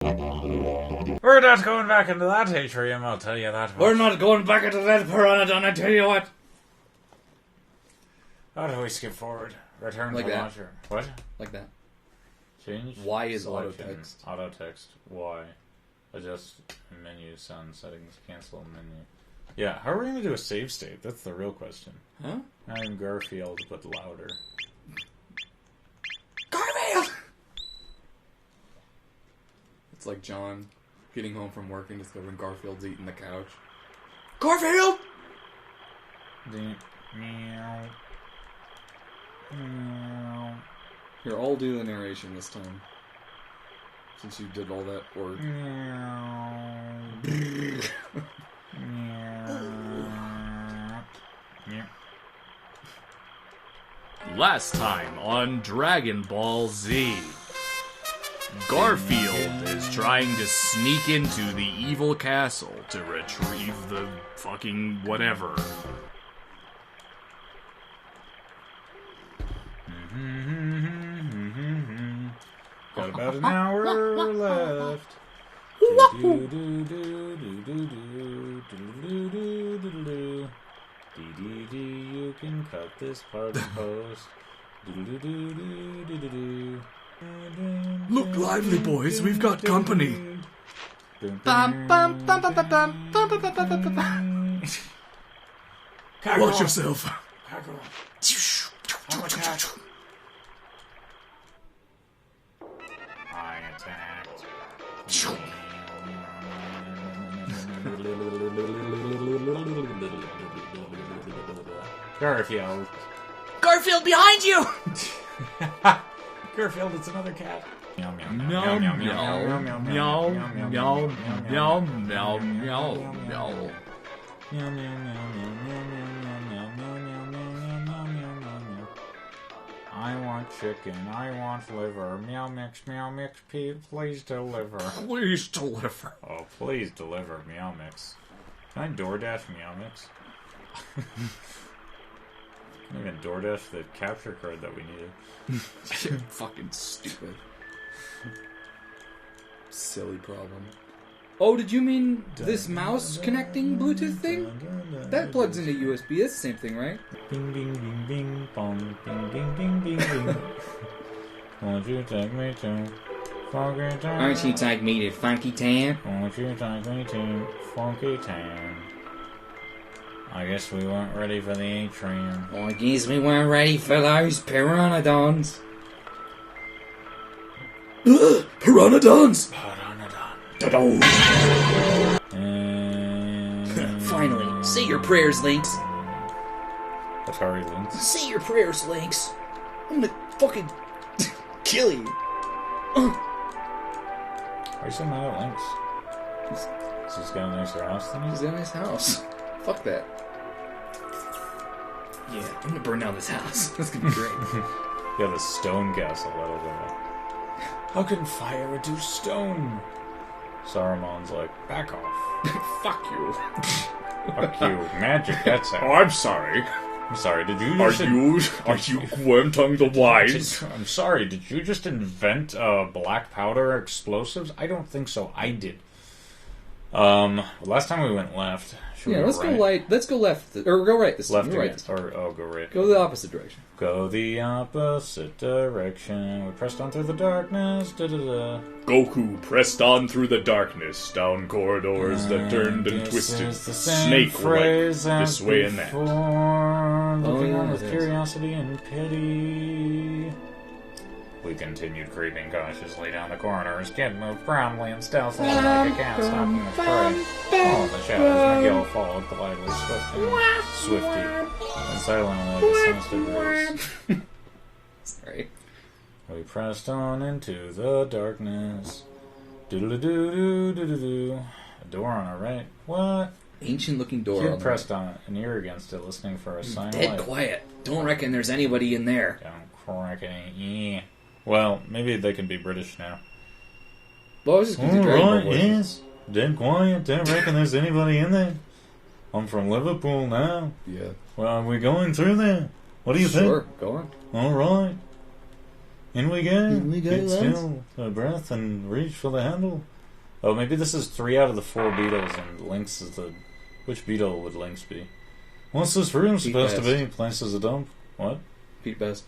We're not going back into that atrium, I'll tell you that much. We're not going back into that Pteranodon, I tell you what. How do we skip forward? Return like to that. launcher. What? Like that. Change. Y is selection. auto text. Auto text. Y. Adjust menu. Sound settings. Cancel menu. Yeah, how are we going to do a save state? That's the real question. Huh? I'm Garfield, but louder. Garfield! It's like John getting home from work and discovering Garfield's eating the couch. Garfield! Meow. Meow. Here, I'll do the narration this time. Since you did all that work. Meow. Last time on Dragon Ball Z. Garfield is trying to sneak into the evil castle to retrieve the fucking whatever. Got about an hour left. You can cut this part and post. Look lively, boys, we've got company. Watch yourself. I attacked. Garfield. Garfield, behind you! Garfield, it's another cat. Meow meow Meow meow meow meow meow meow meow meow meow. I want chicken. I want liver. Meow mix, please deliver. Please deliver. Oh, please deliver, meow mix. Can I DoorDash meow mix? Can I even DoorDash the capture card that we needed? Fucking stupid. Silly problem. Oh, did you mean this mouse connecting Bluetooth thing? That plugs into USB. It's the same thing, right? Bing, bing, bing, bing, bong, bing, bing, bing, bing, bing. Won't you take me to Funky Town? Aren't you take me to Funky Town? Won't you take me to Funky Town? I guess we weren't ready for the atrium. Well, I guess we weren't ready for those Pteranodons. Pteranodons! Finally, say your prayers, Lynx. Atari Lynx. Say your prayers, Lynx. I'm gonna fucking kill you. Why are you so mad at Lynx? Has he got a nicer house than He's you? in his house. Fuck that. Yeah, I'm gonna burn down this house. That's gonna be great. You have a stone castle, that'll go. How can fire reduce stone? Saruman's like, back off. Fuck you. Fuck you. Magic, that's it. Oh, I'm sorry. I'm sorry, did you Are just... you Wormtongue the Wise? I'm sorry, did you just invent black powder explosives? I don't think so. I did. Last time we went left. Should Yeah, we let's right? go right. Let's go left. Or go right this time. Left Go right again. this time. Or, go right. Go the opposite direction. Go the opposite direction. We pressed on through the darkness. Da-da-da. Goku pressed on through the darkness, down corridors that turned and This twisted, is the same snake-like, phrase as this way and that. before, looking on yeah, with it is. curiosity and pity. We continued creeping cautiously down the corridors. Kid moved proudly and stealthily like a cat stalking its prey. All in the shadows, McGill followed politely, swifty, and silently like a sinister breeze. Sorry. We pressed on into the darkness. Doodle-doo-doo-doo-doo-doo. A door on our right. What? Ancient looking door. Kid on the pressed on it, an ear against it, listening for a sign of Dead life. quiet. Don't reckon there's anybody in there. Don't crack it. Yeah. Well, maybe they can be British now. Well, I was just gonna do Dragon Ball Alright, voices. yes. Dead quiet. Don't reckon there's anybody in there. I'm from Liverpool now. Yeah. Well, are we going through there? What do you Sure, think? go on. Alright. In we go. In we go, Get lads. still, a breath, and reach for the handle. Oh, maybe this is 3 out of the 4 beetles, and Lynx is the... Which beetle would Lynx be? What's this room Pete supposed to Best. be? Place as a dump? What? Pete Best.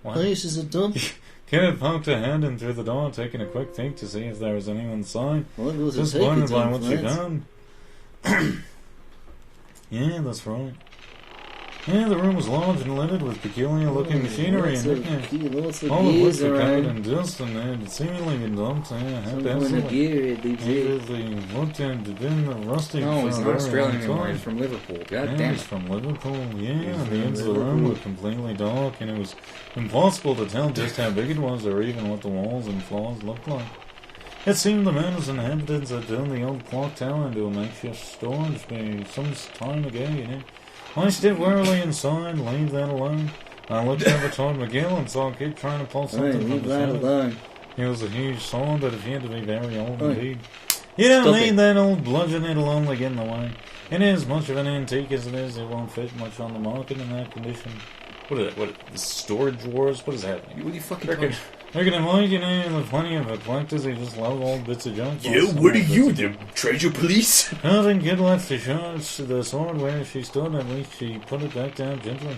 What? Place is a dump. Kenneth poked a hand in through the door, taking a quick peek to see if there was anyone inside. What was it? Disappointed by what she lads? found. Yeah, that's right. Yeah, the room was large and littered with peculiar-looking machinery and knickknacks. Lots of All of which gears were covered around. in dust and had seemingly been dumped Some kind of haphazardly. gear, they say. Everything looked and had been rusting No, for he's a not very Australian long anymore. time. He's from Liverpool. God Yeah, damn he's it. from Liverpool, yeah, He's and the from ends of the room were Liverpool. completely dark, and it was impossible to tell just how big it was or even what the walls and floors looked like. It seemed the man's inhabitants had turned the old clock tower into a makeshift storage bay some time ago, you know. I stepped warily inside, leave that alone. I looked over toward McGill and saw a kid trying to pull Hey, something from leave the that shadows. alone. He was a huge sword that appeared to be very old Oi. indeed. You don't Stop need it. that old bludgeon, it'll only get in the way. It is much of an antique as it is, it won't fit much on the market in that condition. What is it? What? Storage wars? What is happening? What are you fucking Reckon, talking reckon it might, you know, there's plenty of collectors who just love old bits of junk. Yeah, what are you, the treasure police? I think kid left the sword where she stood, at least she put it back down gently.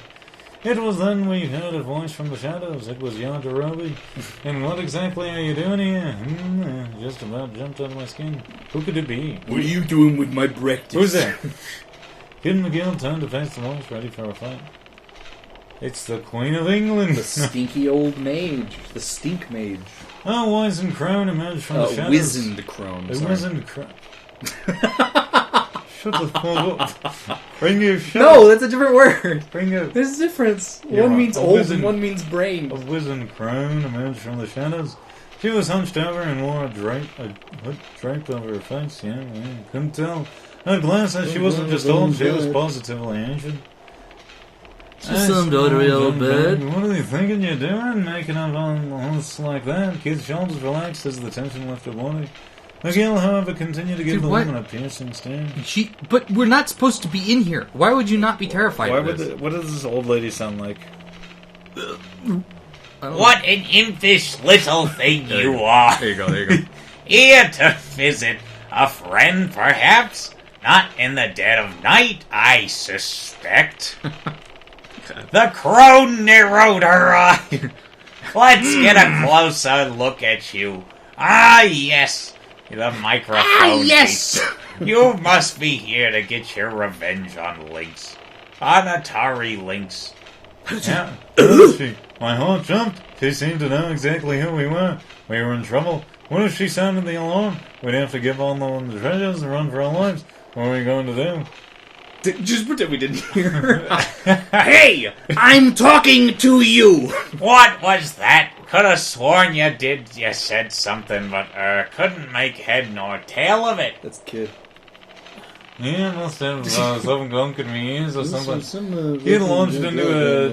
It was then we heard a voice from the shadows. It was Yonderobi. And what exactly are you doing here? Just about jumped out of my skin. Who could it be? What are you doing with my breakfast? Who's that? Kid McGill turned to face the voice, ready for a fight. It's the Queen of England. The stinky old mage. The stink mage. A wizened crone emerged from the shadows. Wizened crone. A sorry. wizened crone. Shut the fuck up. Bring your shut No, up. that's a different word. Bring your... There's a difference. Yeah, One means a old wizened- and one means brain. A wizened crone emerged from the shadows. She was hunched over and wore a hood draped over her face. Yeah, couldn't tell. Her glance said she wasn't just old, she was positively ancient. Just some dirty old bird. What are they thinking you're doing? Making up on us like that? Kid's shoulders relaxed as the tension left her body. McGill, however, continued to give Dude, the what? woman a piercing stare. But we're not supposed to be in here. Why would you not be terrified of this? What does this old lady sound like? What an impish little thing you are. There you go, there you go. Here to visit a friend, perhaps? Not in the dead of night, I suspect. The crone narrowed her eye. Let's get a closer look at you. Ah, yes. The microphone. Ah, yes. piece. You must be here to get your revenge on Lynx. On Atari Lynx. Yeah, who is she? My heart jumped. She seemed to know exactly who we were. We were in trouble. What if she sounded the alarm? We'd have to give all the treasures and run for our lives. What are we going to do? Just pretend we didn't hear her. Hey! I'm talking to you! What was that? Could have sworn you said something, but couldn't make head nor tail of it. That's kid. Yeah, must have something gunk in my ears or something. Some He had launched into a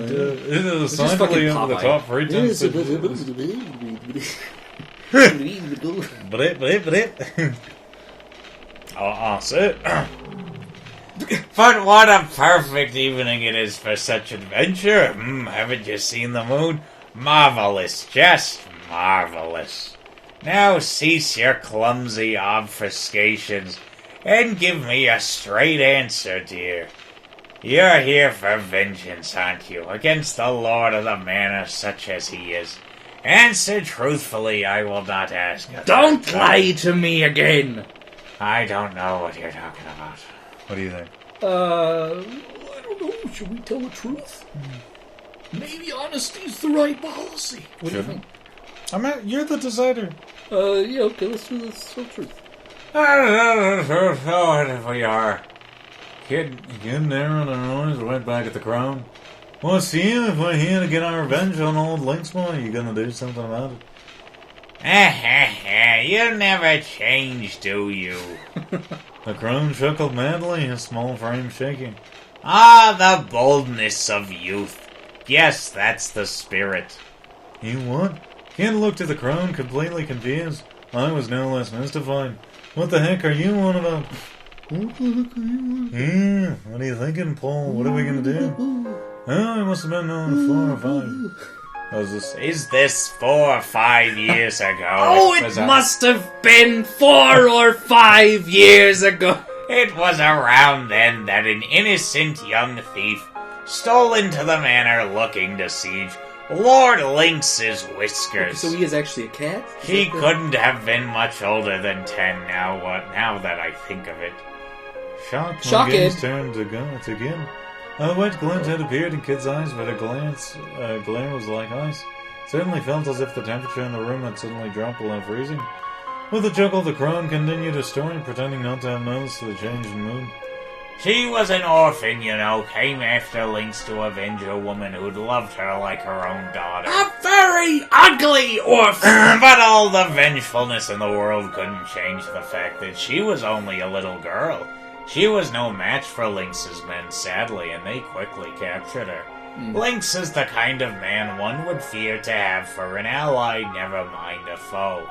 just slightly fucking over the Popeye. top pretense. I'll sit. But what a perfect evening it is for such adventure. Haven't you seen the moon? Marvelous, just marvelous. Now cease your clumsy obfuscations and give me a straight answer, dear. You're here for vengeance, aren't you? Against the Lord of the Manor, such as he is. Answer truthfully, I will not ask. Don't lie to me again! I don't know what you're talking about. What do you think? I don't know. Should we tell the truth? Maybe honesty's the right policy. What do you think? You're the decider. Yeah, okay, let's do this whole truth. Whatever you are. Kid, getting there on our noise right back at the crown. Well, see, if we're here to get our revenge on old Lynx boy, you gonna do something about it? You never change, do you? The crone chuckled madly, his small frame shaking. Ah, the boldness of youth. Yes, that's the spirit. You what? Kid looked at the crone, completely confused. I was no less mystified. What the heck are you on about? What are you thinking, Paul? What are we gonna do? Oh, I must have been on 4 or 5. Was this? Is this 4 or 5 years ago? Oh, it must have been 4 or 5 years ago. It was around then that an innocent young thief stole into the manor looking to siege Lord Lynx's whiskers. So he is actually a cat? He couldn't have been much older than 10 now that I think of it. Shock Kid's turn to begin. A wet glint had appeared in Kid's eyes, but a glare was like ice. Certainly felt as if the temperature in the room had suddenly dropped below freezing. With a chuckle, the crone continued his story, pretending not to have noticed the change in mood. She was an orphan, you know, came after Lynx to avenge a woman who'd loved her like her own daughter. A very ugly orphan! But all the vengefulness in the world couldn't change the fact that she was only a little girl. She was no match for Lynx's men, sadly, and they quickly captured her. Lynx is the kind of man one would fear to have for an ally, never mind a foe.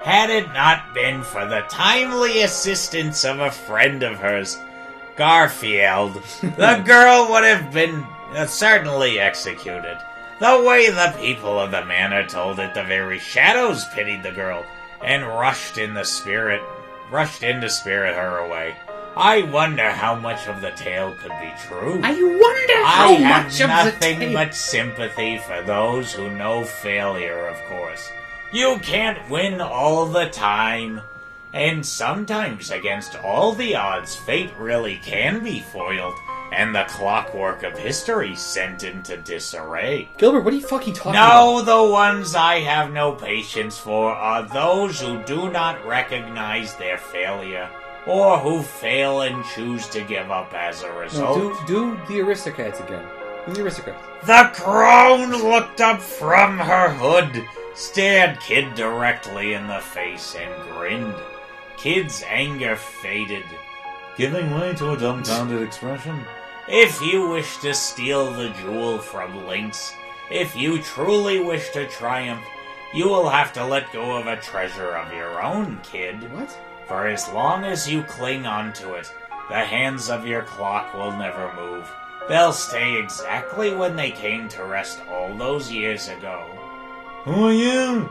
Had it not been for the timely assistance of a friend of hers, Garfield, the girl would have been certainly executed. The way the people of the manor told it, the very shadows pitied the girl and rushed in to spirit her away. I wonder how much of the tale could be true. I wonder how much of the tale... I have nothing but sympathy for those who know failure, of course. You can't win all the time. And sometimes, against all the odds, fate really can be foiled, and the clockwork of history sent into disarray. Gilbert, what are you fucking talking about? No, the ones I have no patience for are those who do not recognize their failure, or who fail and choose to give up as a result. No, do the aristocrats again. Do the aristocrats. The crone looked up from her hood, stared Kid directly in the face, and grinned. Kid's anger faded, giving way to a dumbfounded expression. If you wish to steal the jewel from Lynx, if you truly wish to triumph, you will have to let go of a treasure of your own, Kid. What? For as long as you cling onto it, the hands of your clock will never move. They'll stay exactly when they came to rest all those years ago. Who are you?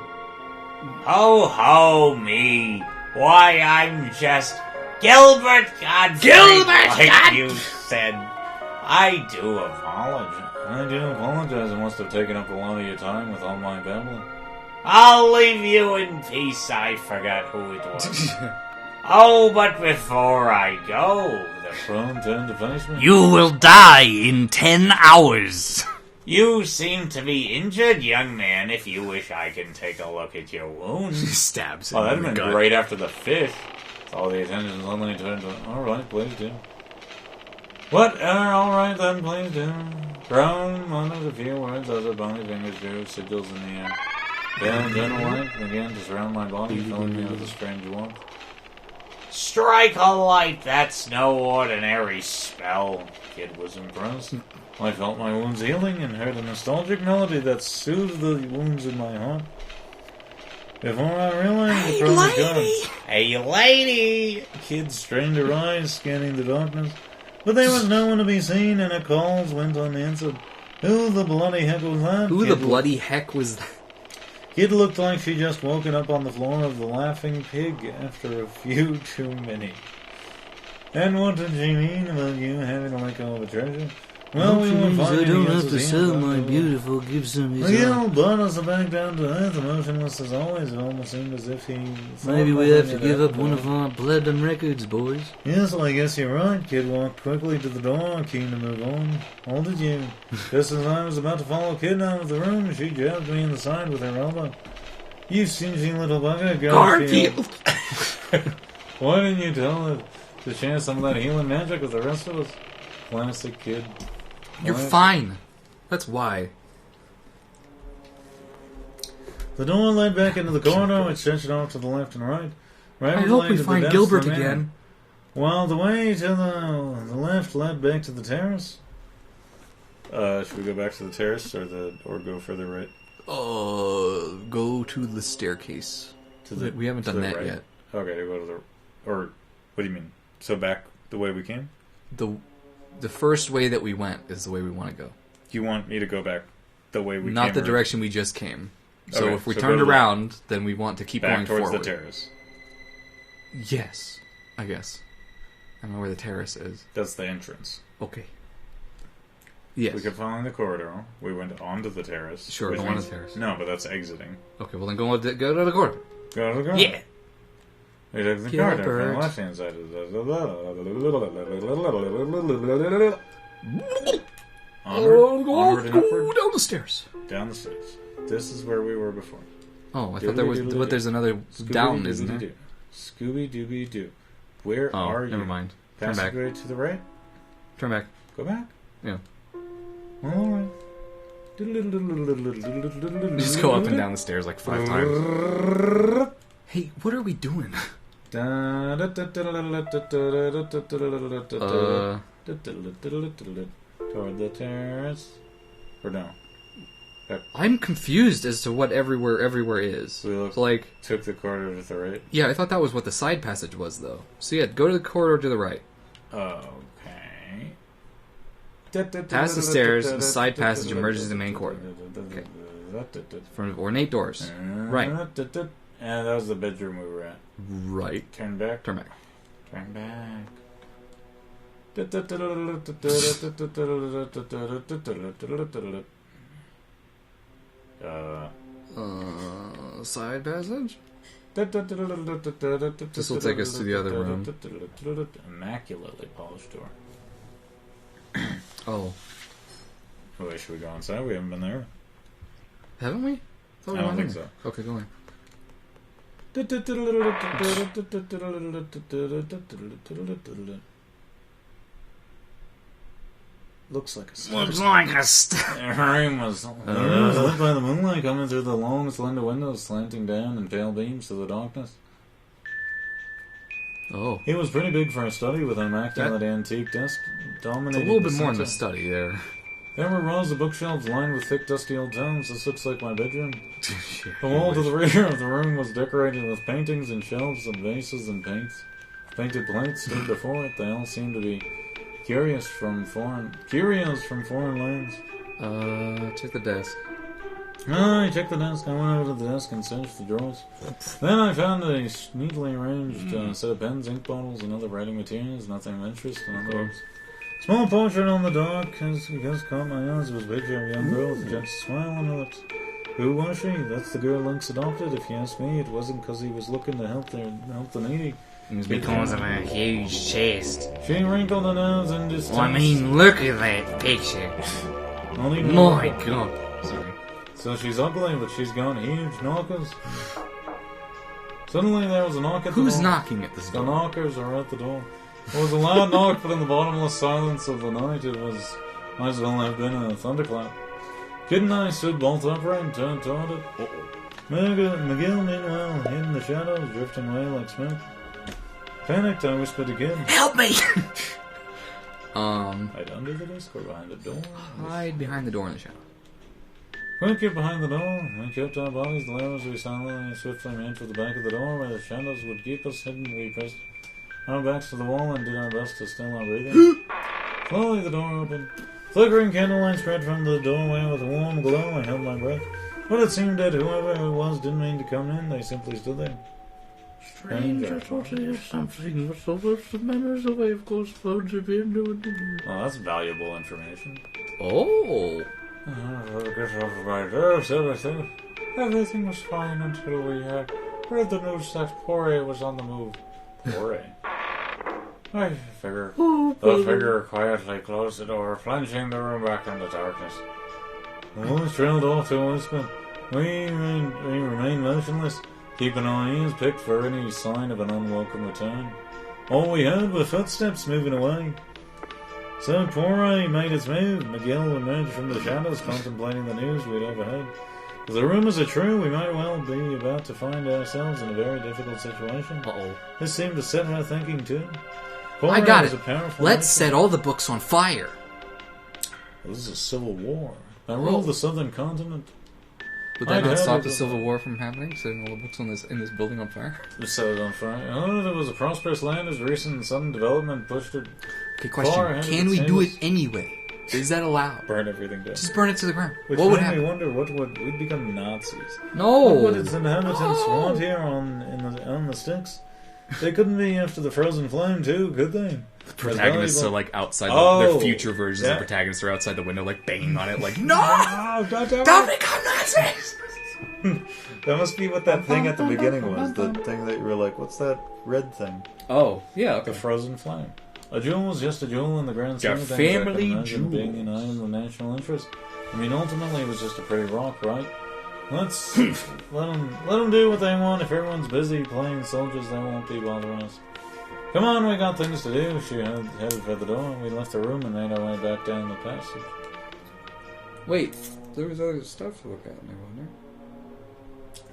Ho ho me. Why, I'm just Gilbert Gottfried, you said. I do apologize. I do apologize. I must have taken up a lot of your time with all my babbling. I'll leave you in peace. I forgot who it was. Oh, but before I go, the crone turned to face me. You will die in 10 hours. You seem to be injured, young man. If you wish, I can take a look at your wounds. Stabs him. Oh, that'd have been great after the fish. All the attention suddenly turned to, alright, please do. What? Alright then, please do. Crone muttered a few words as her bony fingers drew sigils in the air. Then gentle light began to surround my body, filling me with a strange warmth. Strike a light, that's no ordinary spell. Kid was impressed. I felt my wounds healing and heard a nostalgic melody that soothed the wounds in my heart. Before I realized the crone was gone. Hey, lady! Kid strained her eyes, scanning the darkness. But there was no one to be seen, and her calls went unanswered. Who the bloody heck was that? Who the bloody heck was that? Kid looked like she just woken up on the floor of the Laughing Pig after a few too many. And what did she mean about you having to let go of a treasure? Well, we won't find I don't have to against sell my beautiful gifts on his Miguel brought us back down to earth, emotionless as always. It almost seemed as if he... Maybe we have to give up one of our platinum records, boys. Yes, well, I guess you're right. Kid walked quickly to the door, keen to move on. All did you. Just as I was about to follow Kid out of the room, she jabbed me in the side with her elbow. You stingy little bugger, Garfield. Why didn't you tell her to share some of that healing magic with the rest of us? Classic Kid. You're fine. That's why. The door led back into the corridor, which stretched off to the left and right. I hope we find Gilbert again. While the way to the left led back to the terrace. Should we go back to the terrace or go further right? Go to the staircase. We haven't done that yet. Okay, to go to the... Or, what do you mean? So back the way we came? The first way that we went is the way we want to go. You want me to go back the way we Not came the around. direction we just came. So Okay, if we so turned go to around, then we want to keep back going towards forward. the terrace. Yes, I guess. I don't know where the terrace is. That's the entrance. Okay. Yes. We kept following the corridor. We went onto the terrace. Sure, which go on means- the terrace. No, but that's exiting. Okay, well then go to the corridor. Go to the corridor. Yeah. We took the corridor from Gilbert. the left-hand side. Onward and upward. Down the stairs. Down the stairs. This is where we were before. Oh, I thought there was. But there's another down, isn't there? Scooby-Dooby-Doo. Where Oh, are you? never mind. Turn back. Passageway to the right? Turn back. Go back? Yeah. Alright. Just go up and down the stairs like 5 times. Hey, what are we doing? Toward the terrace. Or no. I'm confused as to what everywhere is. We looked- So, like, Took the corridor to the right. yeah, I thought that was what the side passage was, though. So yeah, go to the corridor to the right. Okay. Past the stairs, the side passage emerges the main corridor. Okay. From ornate doors. Right. And that was the bedroom we were at. Right. Turn back. Turn back. Turn back. Side passage? This will take us to the other room. Immaculately polished door. Oh. Wait, should we go inside? We haven't been there. Haven't we? Thought we I don't went think in. so. Okay, go on. Looks like a Looks like a Her room was lit by the moonlight coming through the long, slender windows, slanting down in pale beams to the darkness. Oh. It was pretty big for a study with an immaculate antique desk It's a dominating little bit more in center. the study there. There were rows of bookshelves lined with thick, dusty old tomes. This looks like my bedroom. The wall to the rear of the room was decorated with paintings and shelves of vases and paints. Painted plates stood before it. They all seemed to be curios from foreign lands. Check the desk. I checked the desk. I went over to the desk and searched the drawers. Then I found a neatly arranged set of pens, ink bottles, and other writing materials. Nothing of interest. In other words, small portrait on the dock has caught my eyes. It was a picture of a young girl with a gentle smile on her lips. Who was she? That's the girl Lynx adopted. If you ask me, it wasn't because he was looking to help the needy. because of a huge chest. She wrinkled her nose in disgust. Well, I mean, look at that picture. Only My God. Sorry. So she's ugly, but she's got huge knockers. Suddenly there was a knock at the Who's door. knocking at this The door? knockers are at the door. It was a loud knock, but in the bottomless silence of the night, it was might as well have been a thunderclap. Kid and I stood bolt upright and turned toward it. McGill, meanwhile, hid in the shadows, drifting away like smoke. Panicked, I whispered to Kid. Help me! Hide under the desk or behind the door. Hide behind the door in the shadow. Quick, get behind the door. We kept our bodies low as we silently and swiftly ran for the back of the door where the shadows would keep us hidden. We pressed our backs to the wall and did our best to still our breathing. Slowly the door opened. Flickering candlelight spread from the doorway with a warm glow. I held my breath. But it seemed that whoever it was didn't mean to come in. They simply stood there. Stranger, something. What's the manners the way of close phones have been doing? Oh, that's valuable information. Oh. Everything was fine until we heard the news that Poirier was on the move. Poirier? The figure quietly closed the door, plunging the room back into darkness. The voice trailed off to a whisper. We remained motionless, keeping our ears picked for any sign of an unwelcome return. All we heard were footsteps moving away. So Poirier made its move. McGill emerged from the shadows, contemplating the news we'd overheard. If the rumors are true, we might well be about to find ourselves in a very difficult situation. Uh-oh. This seemed to set her thinking too. I Poirier got was it. a powerful Let's nation. set all the books on fire. This is a civil war. I ruled the southern continent. Would that I'd not heard stop it the was- Civil War from happening? Setting all the books in this building on fire? We set it on fire. Oh, it was a prosperous land as recent and sudden development pushed it Okay, Far question. ahead of Can its we do it neighbors. anyway? Is that allowed? Burn everything down. Just burn it to the ground. Which What would made me happen? wonder we'd become Nazis. No. What would its inhabitants want here on the sticks? They couldn't be after the frozen flame too, could they? Protagonists are like outside their future versions of protagonists are outside the window like banging on it like no! Don't become Nazis! That must be what that thing at the beginning was. The thing that you were like, what's that red thing? Oh, yeah. The frozen flame. A jewel is just a jewel in the grand scheme Your of things. family being an item of national interest. I mean, ultimately, it was just a pretty rock, right? Let's let them do what they want. If everyone's busy playing soldiers, they won't be bothering us. Come on, we got things to do. She headed for the door. We left the room and made our way back down the passage. Wait, there was other stuff to look at in there, wasn't there?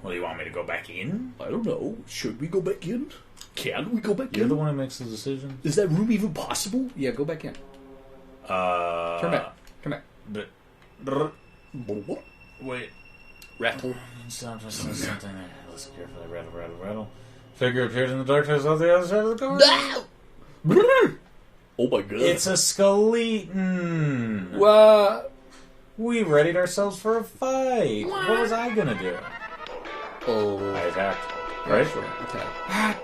Well, you want me to go back in? I don't know. Should we go back in? Can we go back You're in? the one who makes the decision. Is that room even possible? Yeah, go back in. Turn back. Turn back. What? Wait. Rattle. Stop just something. Listen carefully. Rattle. Figure appeared in the darkness on the other side of the car. Oh my god. It's a skeleton. What? We readied ourselves for a fight. What was I gonna do? Oh. I attacked. Right? Sure. Attack.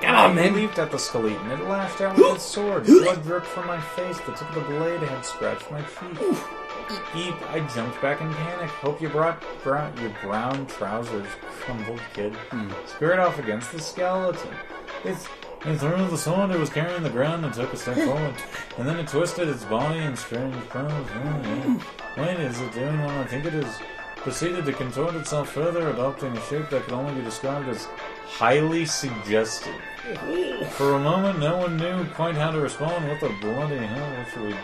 Come on, man. I leaped at the skeleton. It lashed out with its sword. Blood dripped from my face. The tip of the blade had scratched my cheek. Eep. I jumped back in panic. Hope you brought your brown trousers, crumbled kid. Squared off against the skeleton. It threw the sword it was carrying the ground and took a step forward. And then it twisted its body in strange pose. Oh, yeah. Wait, is it doing what I think it is? Proceeded to contort itself further, adopting a shape that could only be described as highly suggestive. For a moment, no one knew quite how to respond. What the bloody hell? What should we...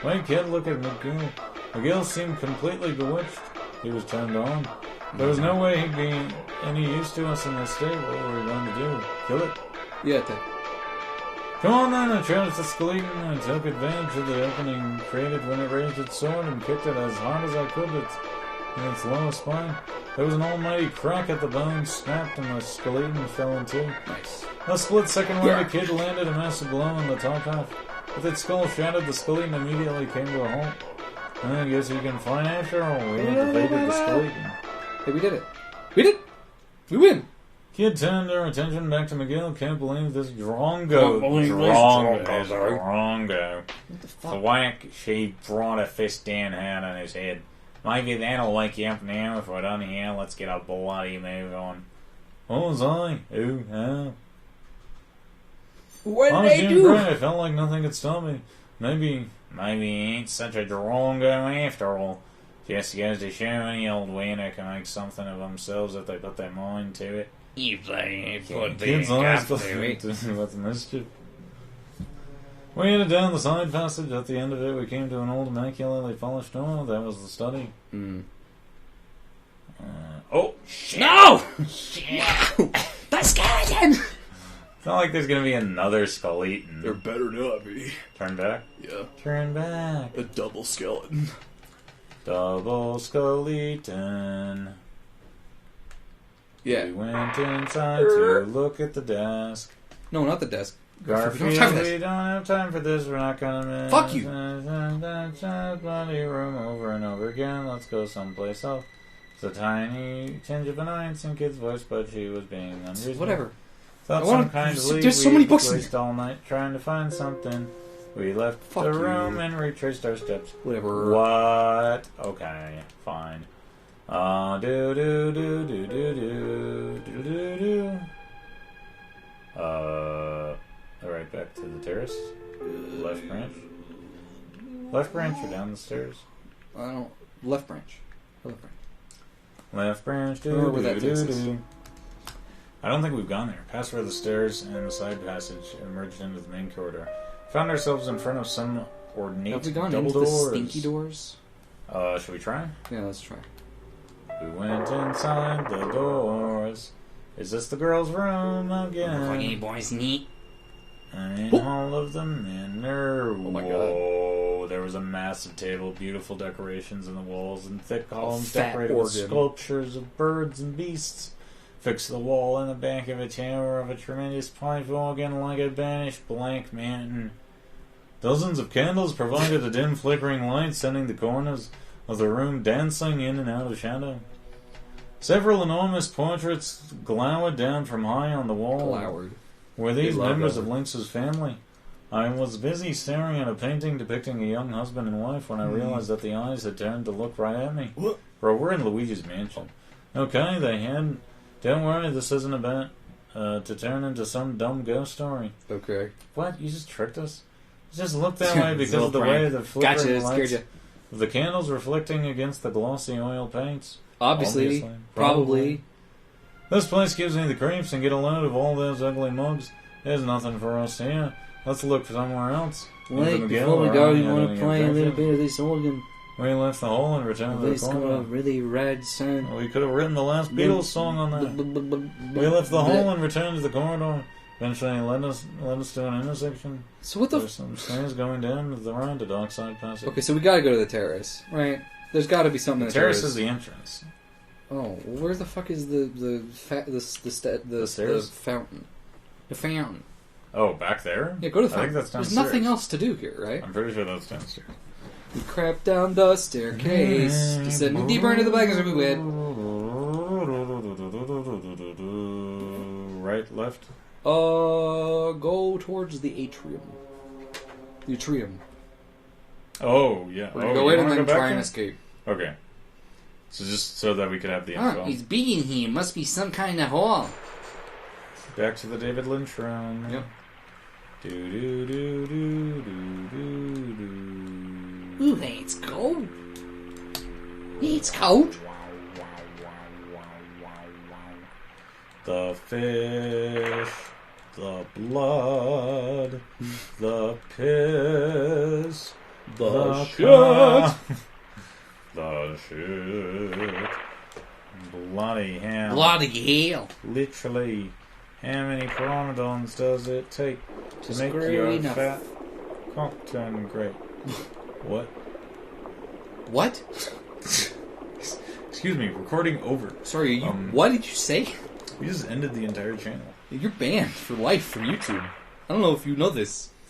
Wait, kid, look at McGill. McGill seemed completely bewitched. He was turned on. There was no way he'd be any use to us in this state. What were we going to do? Kill it? Yeah, attack. Come on then, I charged the skeleton and took advantage of the opening created when it raised its sword and kicked it as hard as I could in its lower spine. There was an almighty crack at the bone, snapped, and the skeleton fell in two. Nice. A split second later, the kid landed a massive blow on the top half. With its skull shattered, the skeleton immediately came to a halt. I guess we can find after all. We defeated the skeleton. Hey, we did it. We did! We win! Kid turned our attention back to McGill. Can't believe this Drongo. Drongo. What the fuck? The whack, she brought a fist Dan had on his head. Maybe that'll wake you up now. If we're done here, let's get a bloody move on. What was I? Ooh, how? What I did was they doing do? great. I felt like nothing could stop me. Maybe he ain't such a Drongo after all. Just goes to show any old winner can make something of themselves if they put their mind to it. If they put Kids their always gut to it. about the mischief. We headed down the side passage. At the end of it, we came to an old immaculately polished door. That was the study. Oh, shit! No! The skeleton! It's not like there's gonna be another skeleton. There better not be. Turn back? Yeah. Turn back. A double skeleton. Double skeleton. Yeah. We went inside to look at the desk. No, not the desk. Garfield, We don't have this. we don't have time for this. We're not gonna miss. Fuck you. Bloody room over and over again. Let's go someplace else. It's a tiny tinge of annoyance in Kid's voice, but she was being unreasonable. Whatever. Thought I wanna- some kind of leave. there's so many books in waste all night trying to find something. We left Fuck the you. room and retraced our steps. Whatever. What? Okay, fine. Do do do do do do do do do. Right back to the terrace. Left branch. Left branch or down the stairs? I don't... Left branch. Left branch. Left branch. Do Remember where do that do takes us. do. I don't think we've gone there. Passed where the stairs and the side passage emerged into the main corridor. Found ourselves in front of some ornate Have we gone double into doors. the stinky doors? Should we try? Yeah, let's try. We went inside the doors. Is this the girls' room again? Fucking boys neat. And all of them in there. Oh my God. Whoa, there was a massive table, beautiful decorations in the walls, and thick columns fat decorated with organ. sculptures of birds and beasts. Fixed the wall in the back of a tower of a tremendous pipe organ like a banished blank mountain. Dozens of candles provided a dim, flickering light, sending the corners of the room dancing in and out of shadow. Several enormous portraits glowered down from high on the wall. Glowered. Were these They love members that. of Lynx's family? I was busy staring at a painting depicting a young husband and wife when I realized that the eyes had turned to look right at me. What? Bro, we're in Luigi's mansion. Okay, they had... Don't worry, this isn't about to turn into some dumb ghost story. Okay. What? You just tricked us? You just looked that way It's a because of the little way prank. the flickering Gotcha, it scared lights you. of the candles reflecting against the glossy oil paints. Obviously. Probably. This place gives me the creeps, and get a load of all those ugly mugs. There's nothing for us here. Let's look somewhere else. Wait, Into before we McGill, go, or you any want to play a little objection? bit of this organ? We left the hole and returned to the This got a corner. really rad sound. We could have written the last Beatles song on that. We left the hole and returned to the corridor. Eventually, led us to an intersection. So what the... There's some stairs going down to the right, a dockside passage. Okay, so we gotta go to the terrace, right? There's gotta be something in the Terrace terrace. is the entrance. Oh, where the fuck is the stairs? fountain? The fountain. Oh, back there? Yeah, go to the I fountain. think that's There's downstairs. nothing else to do here, right? I'm pretty sure that's downstairs. We crept down the staircase, descending deeper into the blackness of we went. Right, left. Go towards the atrium. The atrium. Oh, yeah. We're gonna Oh, go you in and wanna then go back try and there? escape. Okay. So just so that we could have the info. It's big in here. Must be some kind of hall. Back to the David Lynch room. Yep. Do do do do do do do. Ooh, it's cold. It's cold. The fish, the blood, the piss, the shit, the shit. Bloody hell. Bloody hell. Literally, how many pteranodons does it take to Just make great your enough. fat cock turn great? What? What? Excuse me, recording over. Sorry, what did you say? We just ended the entire channel. You're banned for life from YouTube. I don't know if you know this.